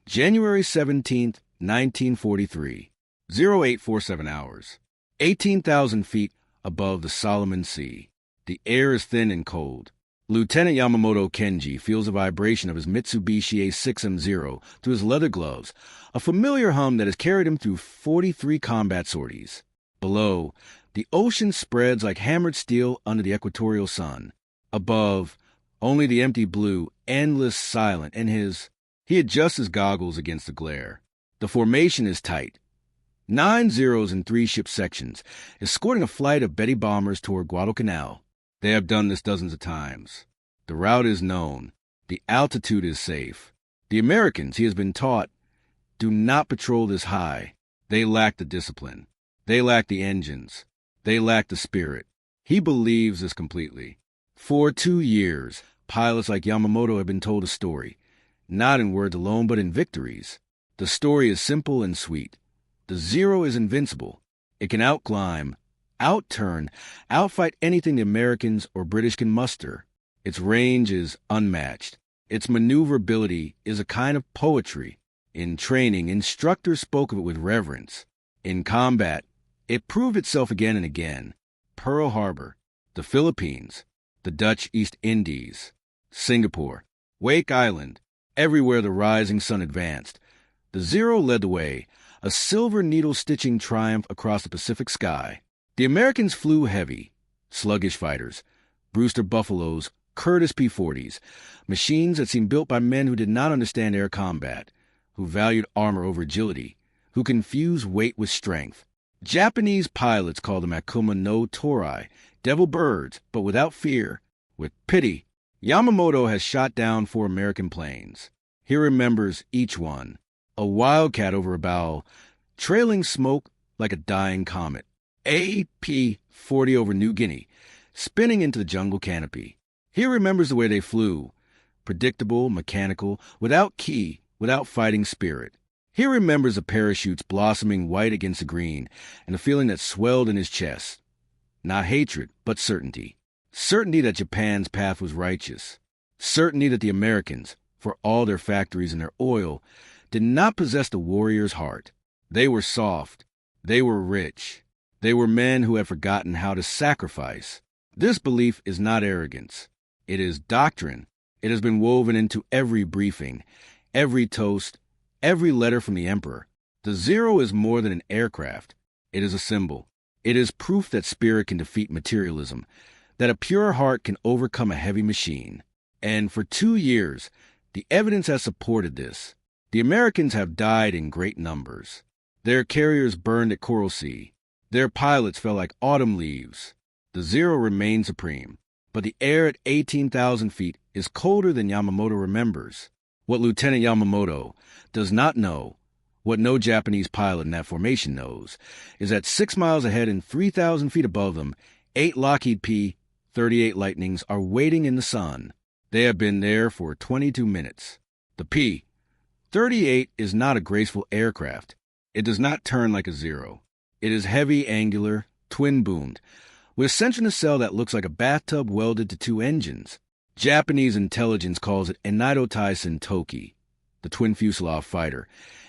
January 17th, 1943, 0847 hours, 18,000 feet above the Solomon Sea. The air is thin and cold. Lieutenant Yamamoto Kenji feels the vibration of his Mitsubishi A6M0 through his leather gloves, a familiar hum that has carried him through 43 combat sorties. Below, the ocean spreads like hammered steel under the equatorial sun. Above, only the empty blue, endless, silent, and he adjusts his goggles against the glare. The formation is tight. 9 zeros in 3 ship sections, escorting a flight of Betty bombers toward Guadalcanal. They have done this dozens of times. The route is known. The altitude is safe. The Americans, he has been taught, do not patrol this high. They lack the discipline. They lack the engines. They lack the spirit. He believes this completely. For 2 years, pilots like Yamamoto have been told a story, not in words alone, but in victories. The story is simple and sweet. The Zero is invincible. It can outclimb, outturn, outfight anything the Americans or British can muster. Its range is unmatched. Its maneuverability is a kind of poetry. In training, instructors spoke of it with reverence. In combat, it proved itself again and again. Pearl Harbor, the Philippines, the Dutch East Indies, Singapore, Wake Island, everywhere the rising sun advanced. The Zero led the way, a silver needle-stitching triumph across the Pacific sky. The Americans flew heavy, sluggish fighters, Brewster Buffaloes, Curtiss P-40s, machines that seemed built by men who did not understand air combat, who valued armor over agility, who confused weight with strength. Japanese pilots called them Akuma no Torai, devil birds, but without fear, with pity. Yamamoto has shot down 4 American planes. He remembers each one. A wildcat over a bow, trailing smoke like a dying comet. AP-40 over New Guinea, spinning into the jungle canopy. He remembers the way they flew, predictable, mechanical, without key, without fighting spirit. He remembers the parachutes blossoming white against the green, and the feeling that swelled in his chest. Not hatred, but certainty. Certainty that Japan's path was righteous. Certainty that the Americans, for all their factories and their oil, did not possess the warrior's heart. They were soft. They were rich. They were men who had forgotten how to sacrifice. This belief is not arrogance. It is doctrine. It has been woven into every briefing, every toast, every letter from the emperor. The Zero is more than an aircraft. It is a symbol. It is proof that spirit can defeat materialism, that a pure heart can overcome a heavy machine. And for 2 years, the evidence has supported this. The Americans have died in great numbers. Their carriers burned at Coral Sea. Their pilots fell like autumn leaves. The Zero remained supreme. But the air at 18,000 feet is colder than Yamamoto remembers. What Lieutenant Yamamoto does not know, what no Japanese pilot in that formation knows, is that 6 miles ahead and 3,000 feet above them, 8 Lockheed P-38 Lightnings are waiting in the sun. They have been there for 22 minutes. The P-38 is not a graceful aircraft. It does not turn like a Zero. It is heavy, angular, twin-boomed, with a central nacelle that looks like a bathtub welded to 2 engines. Japanese intelligence calls it Enaidotai Sentoki, the twin fuselage fighter,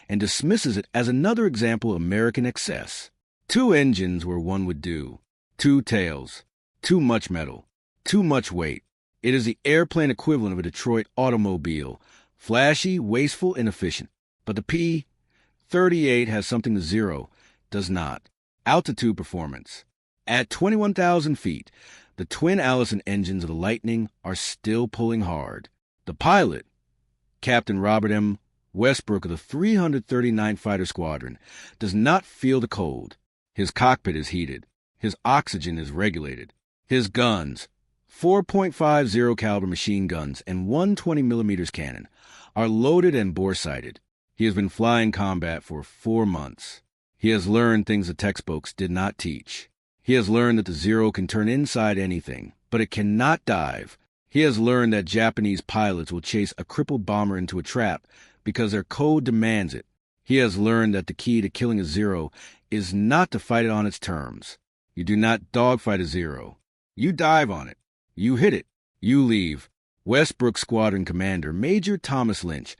and dismisses it as another example of American excess. 2 engines where one would do. 2 tails. Too much metal. Too much weight. It is the airplane equivalent of a Detroit automobile. Flashy, wasteful, inefficient. But the P-38 has something the Zero does not. Altitude performance. At 21,000 feet, the twin Allison engines of the Lightning are still pulling hard. The pilot, Captain Robert M. Westbrook of the 339th Fighter Squadron, does not feel the cold. His cockpit is heated. His oxygen is regulated. His guns, 4.50 caliber machine guns and 120mm cannon, are loaded and bore-sighted. He has been flying combat for 4 months. He has learned things the textbooks did not teach. He has learned that the Zero can turn inside anything, but it cannot dive. He has learned that Japanese pilots will chase a crippled bomber into a trap because their code demands it. He has learned that the key to killing a Zero is not to fight it on its terms. You do not dogfight a Zero. You dive on it. You hit it. You leave. Westbrook Squadron Commander Major Thomas Lynch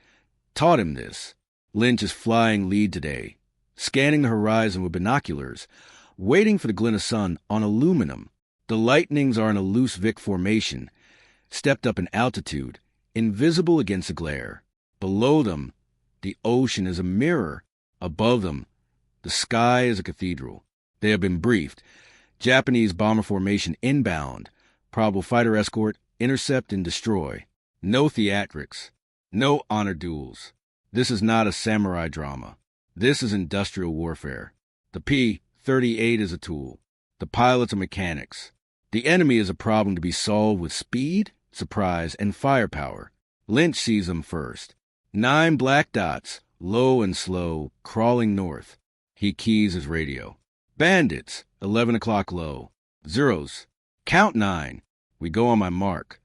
taught him this. Lynch is flying lead today, scanning the horizon with binoculars, waiting for the glint of sun on aluminum. The lightnings are in a loose Vic formation, stepped up in altitude, invisible against the glare. Below them, the ocean is a mirror. Above them, the sky is a cathedral. They have been briefed. Japanese bomber formation inbound. Probable fighter escort, intercept and destroy. No theatrics. No honor duels. This is not a samurai drama. This is industrial warfare. The P-38 is a tool. The pilots are mechanics. The enemy is a problem to be solved with speed, surprise, and firepower. Lynch sees them first. 9 black dots, low and slow, crawling north. He keys his radio. Bandits, 11 o'clock low. Zeros. Count 9. We go on my mark.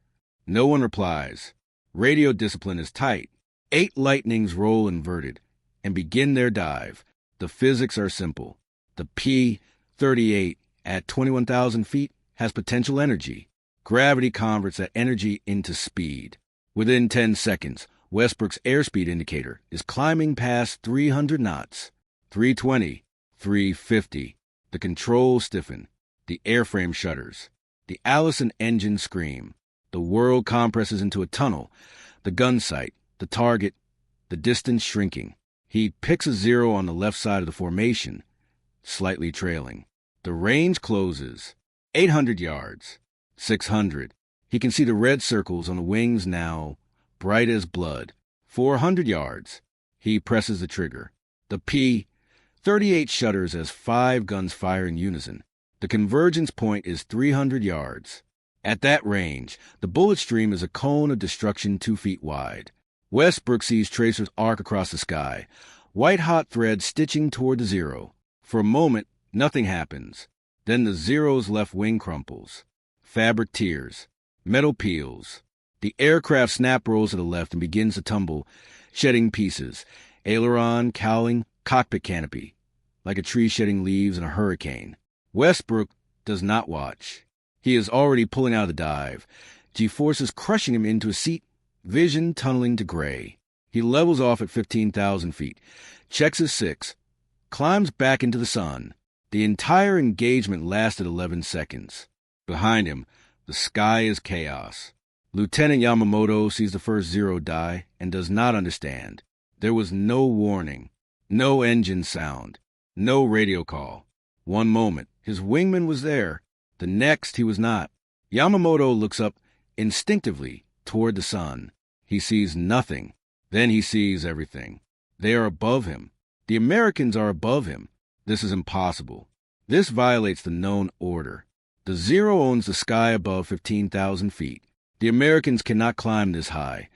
No one replies. Radio discipline is tight. 8 lightnings roll inverted and begin their dive. The physics are simple. The P-38 at 21,000 feet has potential energy. Gravity converts that energy into speed. Within 10 seconds, Westbrook's airspeed indicator is climbing past 300 knots. 320, 350. The controls stiffen. The airframe shudders. The Allison engines scream. The world compresses into a tunnel. The gun sight, the target, the distance shrinking. He picks a 0 on the left side of the formation, slightly trailing. The range closes. 800 yards. 600. He can see the red circles on the wings now, bright as blood. 400 yards. He presses the trigger. The P-38 shudders as 5 guns fire in unison. The convergence point is 300 yards. At that range, the bullet stream is a cone of destruction 2 feet wide. Westbrook sees tracers arc across the sky, white-hot threads stitching toward the 0. For a moment, nothing happens. Then the 0's left wing crumples. Fabric tears. Metal peels. The aircraft snap rolls to the left and begins to tumble, shedding pieces. Aileron, cowling, cockpit canopy. Like a tree shedding leaves in a hurricane. Westbrook does not watch. He is already pulling out of the dive. G-forces crushing him into a seat, vision tunneling to gray. He levels off at 15,000 feet, checks his 6, climbs back into the sun. The entire engagement lasted 11 seconds. Behind him, the sky is chaos. Lieutenant Yamamoto sees the first 0 die and does not understand. There was no warning, no engine sound, no radio call. One moment, his wingman was there. The next, he was not. Yamamoto looks up instinctively toward the sun. He sees nothing. Then he sees everything. They are above him. The Americans are above him. This is impossible. This violates the known order. The 0 owns the sky above 15,000 feet. The Americans cannot climb this high,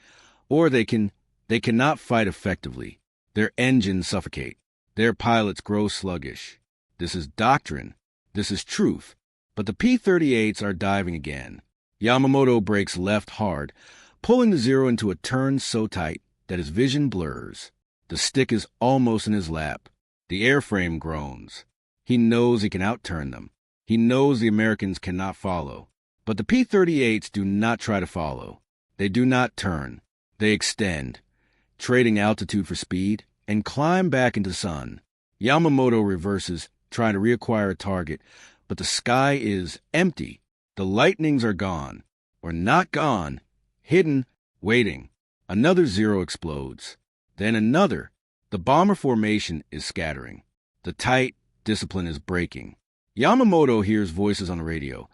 or they cannot fight effectively. Their engines suffocate. Their pilots grow sluggish. This is doctrine. This is truth. But the P-38s are diving again. Yamamoto brakes left hard, pulling the 0 into a turn so tight that his vision blurs. The stick is almost in his lap. The airframe groans. He knows he can outturn them. He knows the Americans cannot follow. But the P-38s do not try to follow. They do not turn. They extend, trading altitude for speed, and climb back into the sun. Yamamoto reverses, trying to reacquire a target, but the sky is empty. The lightnings are gone, or not gone, hidden, waiting. Another 0 explodes. Then another. The bomber formation is scattering. The tight discipline is breaking. Yamamoto hears voices on the radio.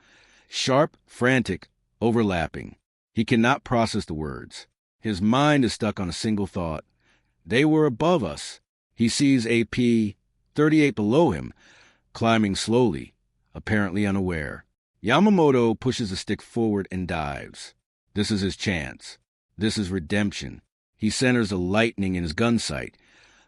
Sharp, frantic, overlapping. He cannot process the words. His mind is stuck on a single thought. They were above us. He sees a P-38 below him, climbing slowly, apparently unaware. Yamamoto pushes the stick forward and dives. This is his chance. This is redemption. He centers the lightning in his gun sight,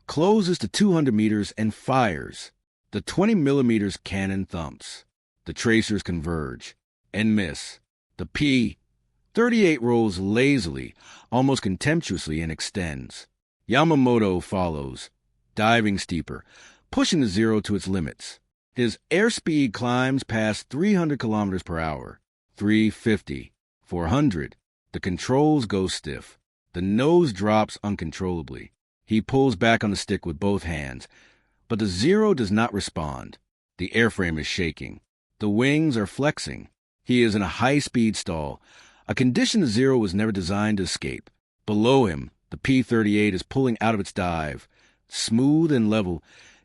closes to 200 meters, and fires. The 20mm cannon thumps. The tracers converge and miss. The P-38 rolls lazily, almost contemptuously, and extends. Yamamoto follows, diving steeper, pushing the 0 to its limits. His airspeed climbs past 300 kilometers per hour, 350, 400. The controls go stiff. The nose drops uncontrollably. He pulls back on the stick with both hands, but the Zero does not respond. The airframe is shaking. The wings are flexing. He is in a high-speed stall, a condition the Zero was never designed to escape. Below him, the P-38 is pulling out of its dive, smooth and level,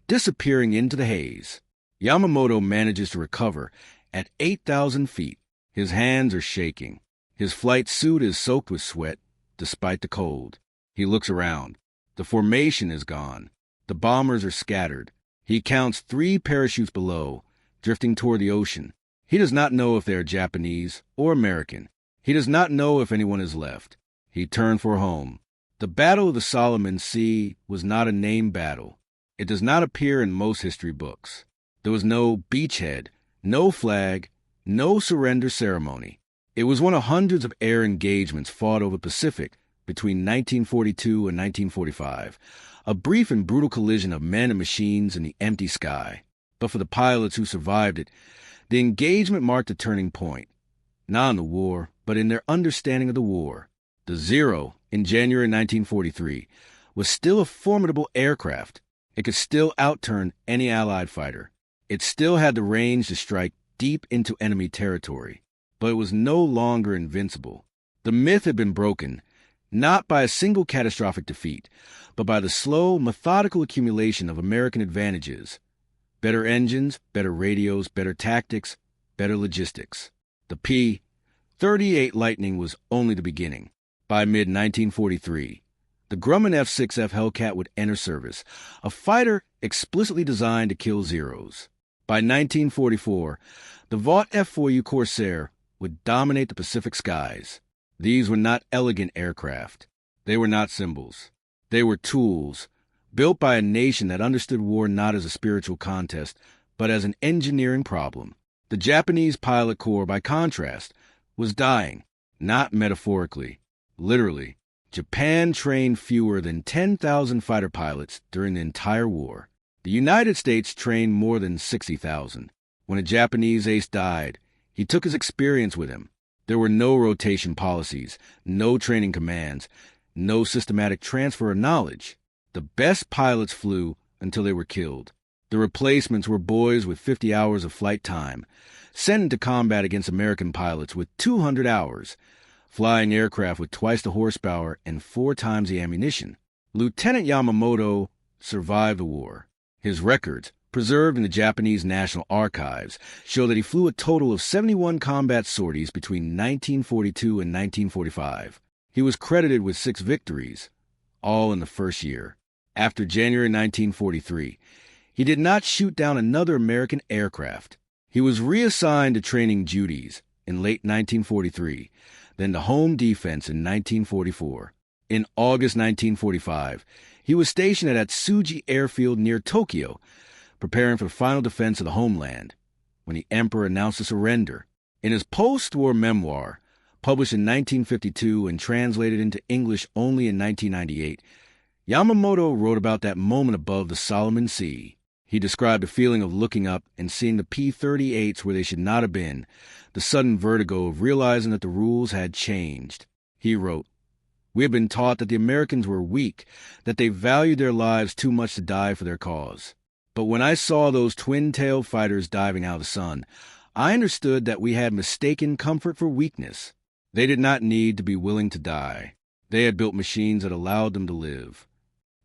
disappearing into the haze. Yamamoto manages to recover at 8,000 feet. His hands are shaking. His flight suit is soaked with sweat, despite the cold. He looks around. The formation is gone. The bombers are scattered. He counts 3 parachutes below, drifting toward the ocean. He does not know if they are Japanese or American. He does not know if anyone is left. He turned for home. The Battle of the Solomon Sea was not a named battle. It does not appear in most history books. There was no beachhead, no flag, no surrender ceremony. It was one of hundreds of air engagements fought over the Pacific between 1942 and 1945, a brief and brutal collision of men and machines in the empty sky. But for the pilots who survived it, the engagement marked a turning point, not in the war, but in their understanding of the war. The Zero, in January 1943, was still a formidable aircraft. It could still outturn any Allied fighter. It still had the range to strike deep into enemy territory, but it was no longer invincible. The myth had been broken, not by a single catastrophic defeat, but by the slow, methodical accumulation of American advantages. Better engines, better radios, better tactics, better logistics. The P-38 Lightning was only the beginning. By mid-1943, the Grumman F-6F Hellcat would enter service, a fighter explicitly designed to kill Zeros. By 1944, the Vought F-4U Corsair would dominate the Pacific skies. These were not elegant aircraft. They were not symbols. They were tools, built by a nation that understood war not as a spiritual contest, but as an engineering problem. The Japanese pilot corps, by contrast, was dying, not metaphorically, literally. Japan trained fewer than 10,000 fighter pilots during the entire war. The United States trained more than 60,000. When a Japanese ace died, he took his experience with him. There were no rotation policies, no training commands, no systematic transfer of knowledge. The best pilots flew until they were killed. The replacements were boys with 50 hours of flight time, sent into combat against American pilots with 200 hours, flying aircraft with twice the horsepower and 4 times the ammunition. Lieutenant Yamamoto survived the war. His records, preserved in the Japanese National Archives, show that he flew a total of 71 combat sorties between 1942 and 1945. He was credited with 6 victories, all in the first year. After January 1943, he did not shoot down another American aircraft. He was reassigned to training duties in late 1943, then to home defense in 1944. In August 1945, he was stationed at Atsuji Airfield near Tokyo, preparing for the final defense of the homeland, when the emperor announced a surrender. In his post-war memoir, published in 1952 and translated into English only in 1998, Yamamoto wrote about that moment above the Solomon Sea. He described the feeling of looking up and seeing the P-38s where they should not have been, the sudden vertigo of realizing that the rules had changed. He wrote, "We have been taught that the Americans were weak, that they valued their lives too much to die for their cause. But when I saw those twin-tailed fighters diving out of the sun, I understood that we had mistaken comfort for weakness. They did not need to be willing to die. They had built machines that allowed them to live."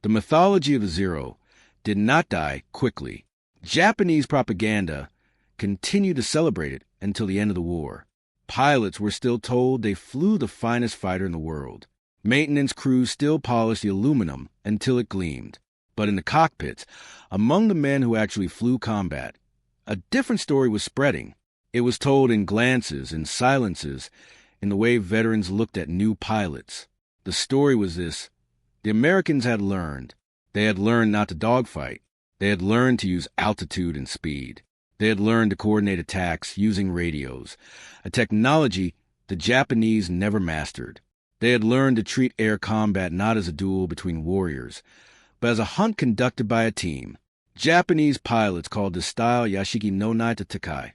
The mythology of the Zero did not die quickly. Japanese propaganda continued to celebrate it until the end of the war. Pilots were still told they flew the finest fighter in the world. Maintenance crews still polished the aluminum until it gleamed. But in the cockpits, among the men who actually flew combat, a different story was spreading. It was told in glances and silences, in the way veterans looked at new pilots. The story was this: the Americans had learned. They had learned not to dogfight. They had learned to use altitude and speed. They had learned to coordinate attacks using radios, a technology the Japanese never mastered. They had learned to treat air combat not as a duel between warriors, but as a hunt conducted by a team. Japanese pilots called this style Yashiki no Naita Takai,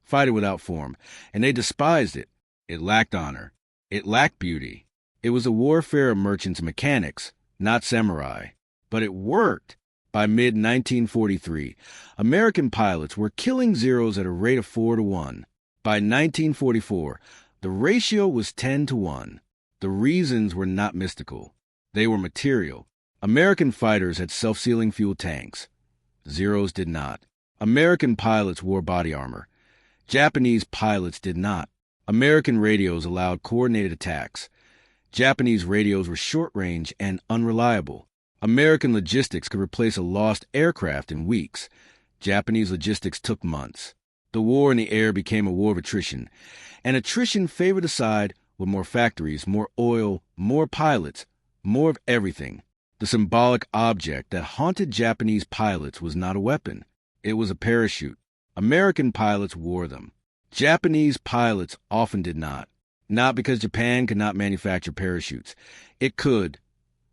fighter without form, and they despised it. It lacked honor. It lacked beauty. It was a warfare of merchants and mechanics, not samurai. But it worked. By mid-1943, American pilots were killing Zeros at a rate of 4-1. By 1944, the ratio was 10-1. The reasons were not mystical. They were material. American fighters had self-sealing fuel tanks. Zeros did not. American pilots wore body armor. Japanese pilots did not. American radios allowed coordinated attacks. Japanese radios were short-range and unreliable. American logistics could replace a lost aircraft in weeks. Japanese logistics took months. The war in the air became a war of attrition, and attrition favored a side with more factories, more oil, more pilots, more of everything. The symbolic object that haunted Japanese pilots was not a weapon. It was a parachute. American pilots wore them. Japanese pilots often did not. Not because Japan could not manufacture parachutes. It could,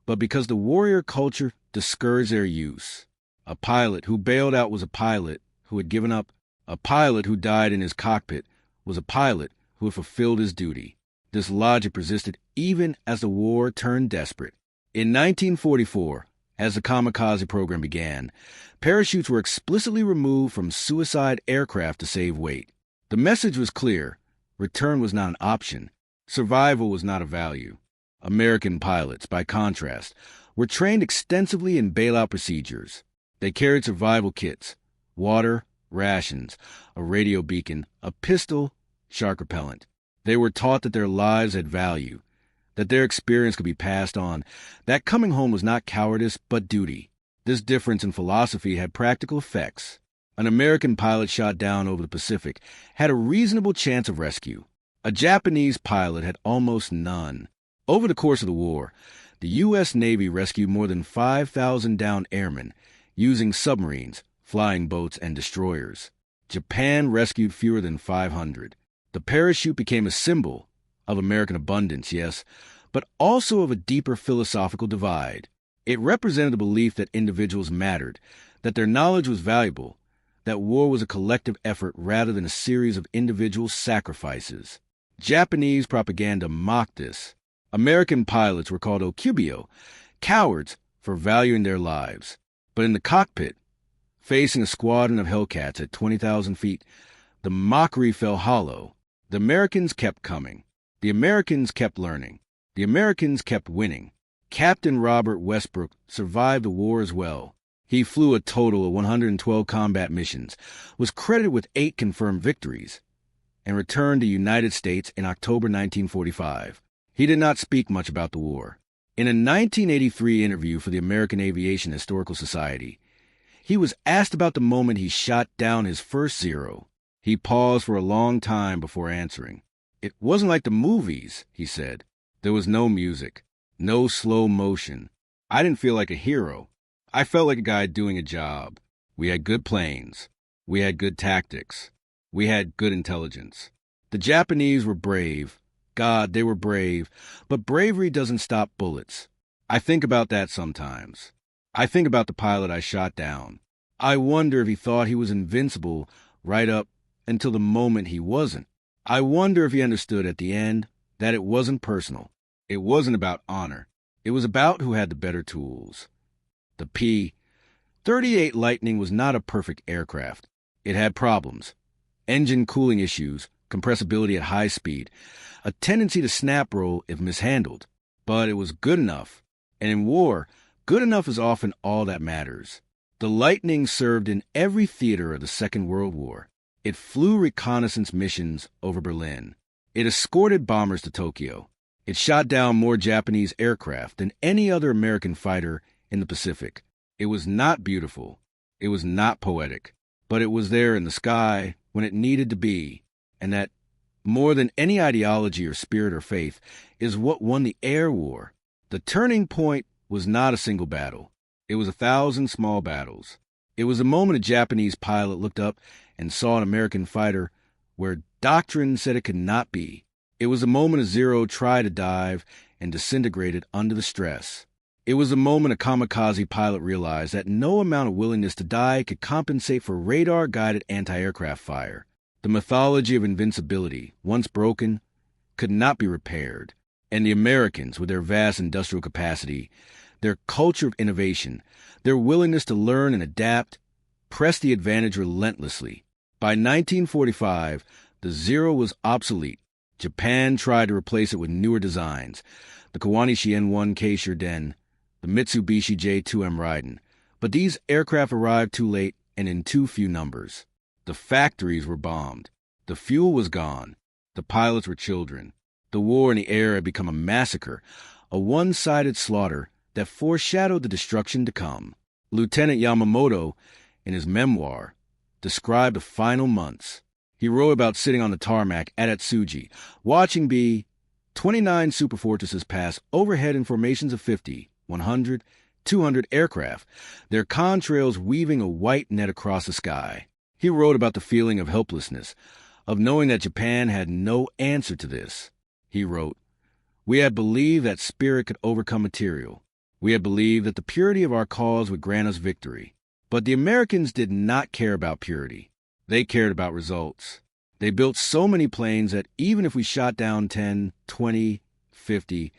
but because the warrior culture discouraged their use. A pilot who bailed out was a pilot who had given up. A pilot who died in his cockpit was a pilot who had fulfilled his duty. This logic persisted even as the war turned desperate. In 1944, as the kamikaze program began, parachutes were explicitly removed from suicide aircraft to save weight. The message was clear. Return was not an option. Survival was not a value. American pilots, by contrast, were trained extensively in bailout procedures. They carried survival kits, water, rations, a radio beacon, a pistol, shark repellent. They were taught that their lives had value, that their experience could be passed on, that coming home was not cowardice but duty. This difference in philosophy had practical effects. An American pilot shot down over the Pacific had a reasonable chance of rescue. A Japanese pilot had almost none. Over the course of the war, the U.S. Navy rescued more than 5,000 downed airmen using submarines, flying boats, and destroyers. Japan rescued fewer than 500. The parachute became a symbol of American abundance, yes, but also of a deeper philosophical divide. It represented the belief that individuals mattered, that their knowledge was valuable, that war was a collective effort rather than a series of individual sacrifices. Japanese propaganda mocked this. American pilots were called okubyo, cowards for valuing their lives. But in the cockpit, facing a squadron of Hellcats at 20,000 feet, the mockery fell hollow. The Americans kept coming. The Americans kept learning. The Americans kept winning. Captain Robert Westbrook survived the war as well. He flew a total of 112 combat missions, was credited with 8 confirmed victories, and returned to the United States in October 1945. He did not speak much about the war. In a 1983 interview for the American Aviation Historical Society, he was asked about the moment he shot down his first Zero. He paused for a long time before answering. "It wasn't like the movies," he said. "There was no music, no slow motion. I didn't feel like a hero. I felt like a guy doing a job. We had good planes. We had good tactics. We had good intelligence. The Japanese were brave. God, they were brave. But bravery doesn't stop bullets. I think about that sometimes. I think about the pilot I shot down. I wonder if he thought he was invincible right up until the moment he wasn't. I wonder if he understood at the end that it wasn't personal. It wasn't about honor. It was about who had the better tools." The P-38 Lightning was not a perfect aircraft. It had problems. Engine cooling issues, compressibility at high speed, a tendency to snap roll if mishandled. But it was good enough. And in war, good enough is often all that matters. The Lightning served in every theater of the Second World War. It flew reconnaissance missions over Berlin. It escorted bombers to Tokyo. It shot down more Japanese aircraft than any other American fighter in the Pacific. It was not beautiful. It was not poetic. But it was there in the sky when it needed to be. And that, more than any ideology or spirit or faith, is what won the air war. The turning point was not a single battle. It was 1,000 small battles. It was the moment a Japanese pilot looked up and saw an American fighter where doctrine said it could not be. It was the moment a Zero tried to dive and disintegrated under the stress. It was the moment a kamikaze pilot realized that no amount of willingness to die could compensate for radar-guided anti-aircraft fire. The mythology of invincibility, once broken, could not be repaired. And the Americans, with their vast industrial capacity, their culture of innovation, their willingness to learn and adapt, pressed the advantage relentlessly. By 1945, the Zero was obsolete. Japan tried to replace it with newer designs, the Kawanishi N1 Keishirden, the Mitsubishi J2M Raiden. But these aircraft arrived too late and in too few numbers. The factories were bombed. The fuel was gone. The pilots were children. The war in the air had become a massacre, a one-sided slaughter that foreshadowed the destruction to come. Lieutenant Yamamoto, in his memoir, described the final months. He wrote about sitting on the tarmac at Atsugi, watching B-29 superfortresses pass overhead in formations of 50, 100, 200 aircraft, their contrails weaving a white net across the sky. He wrote about the feeling of helplessness, of knowing that Japan had no answer to this. He wrote, "We had believed that spirit could overcome material. We had believed that the purity of our cause would grant us victory. But the Americans did not care about purity. They cared about results. They built so many planes that even if we shot down 10, 20, 50,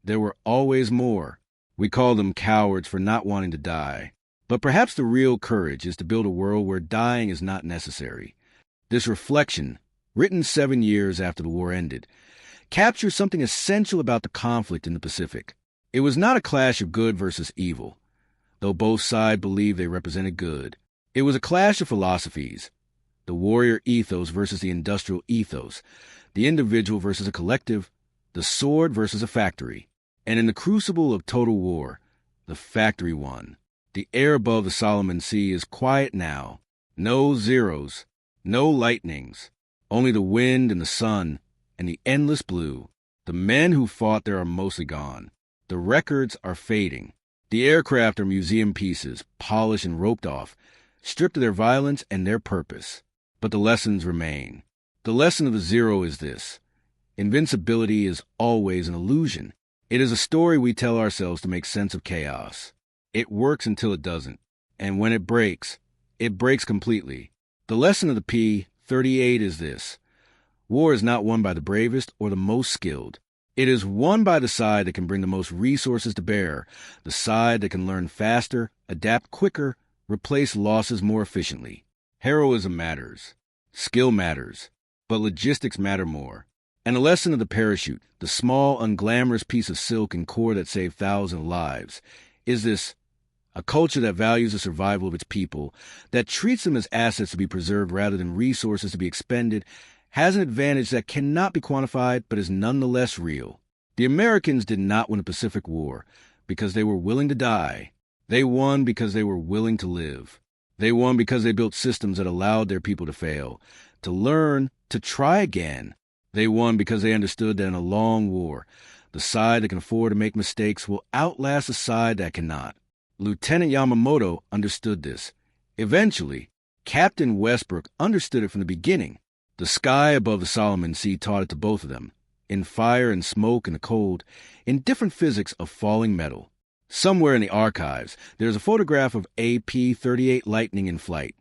there were always more. We call them cowards for not wanting to die. But perhaps the real courage is to build a world where dying is not necessary." This reflection, written 7 years after the war ended, captures something essential about the conflict in the Pacific. It was not a clash of good versus evil, though both sides believed they represented good. It was a clash of philosophies, the warrior ethos versus the industrial ethos, the individual versus a collective, the sword versus a factory. And in the crucible of total war, the factory won. The air above the Solomon Sea is quiet now. No zeros, no lightnings, only the wind and the sun and the endless blue. The men who fought there are mostly gone. The records are fading. The aircraft are museum pieces, polished and roped off, stripped of their violence and their purpose. But the lessons remain. The lesson of the Zero is this: invincibility is always an illusion. It is a story we tell ourselves to make sense of chaos. It works until it doesn't. And when it breaks completely. The lesson of the P-38 is this: war is not won by the bravest or the most skilled. It is won by the side that can bring the most resources to bear, the side that can learn faster, adapt quicker, replace losses more efficiently. Heroism matters. Skill matters. But logistics matter more. And the lesson of the parachute, the small, unglamorous piece of silk and cord that saved thousands of lives, is this: a culture that values the survival of its people, that treats them as assets to be preserved rather than resources to be expended, has an advantage that cannot be quantified but is nonetheless real. The Americans did not win the Pacific War because they were willing to die. They won because they were willing to live. They won because they built systems that allowed their people to fail, to learn, to try again. They won because they understood that in a long war, the side that can afford to make mistakes will outlast the side that cannot. Lieutenant Yamamoto understood this. Eventually, Captain Westbrook understood it from the beginning. The sky above the Solomon Sea taught it to both of them, in fire and smoke and the cold, in different physics of falling metal. Somewhere in the archives, there is a photograph of a P-38 Lightning in flight,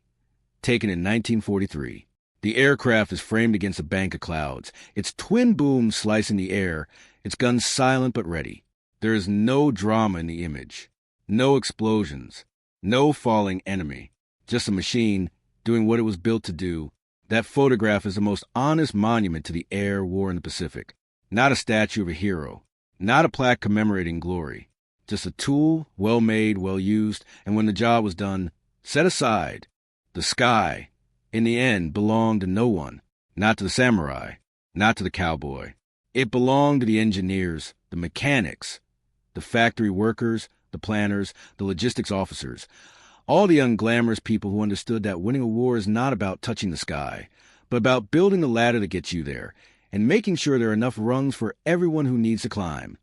taken in 1943. The aircraft is framed against a bank of clouds, its twin booms slicing the air, its guns silent but ready. There is no drama in the image, no explosions, no falling enemy, just a machine doing what it was built to do. That photograph is the most honest monument to the air war in the Pacific. Not a statue of a hero, not a plaque commemorating glory. Just a tool, well-made, well-used, and when the job was done, set aside. The sky, in the end, belonged to no one. Not to the samurai, not to the cowboy. It belonged to the engineers, the mechanics, the factory workers, the planners, the logistics officers. All the unglamorous people who understood that winning a war is not about touching the sky, but about building the ladder that gets you there, and making sure there are enough rungs for everyone who needs to climb.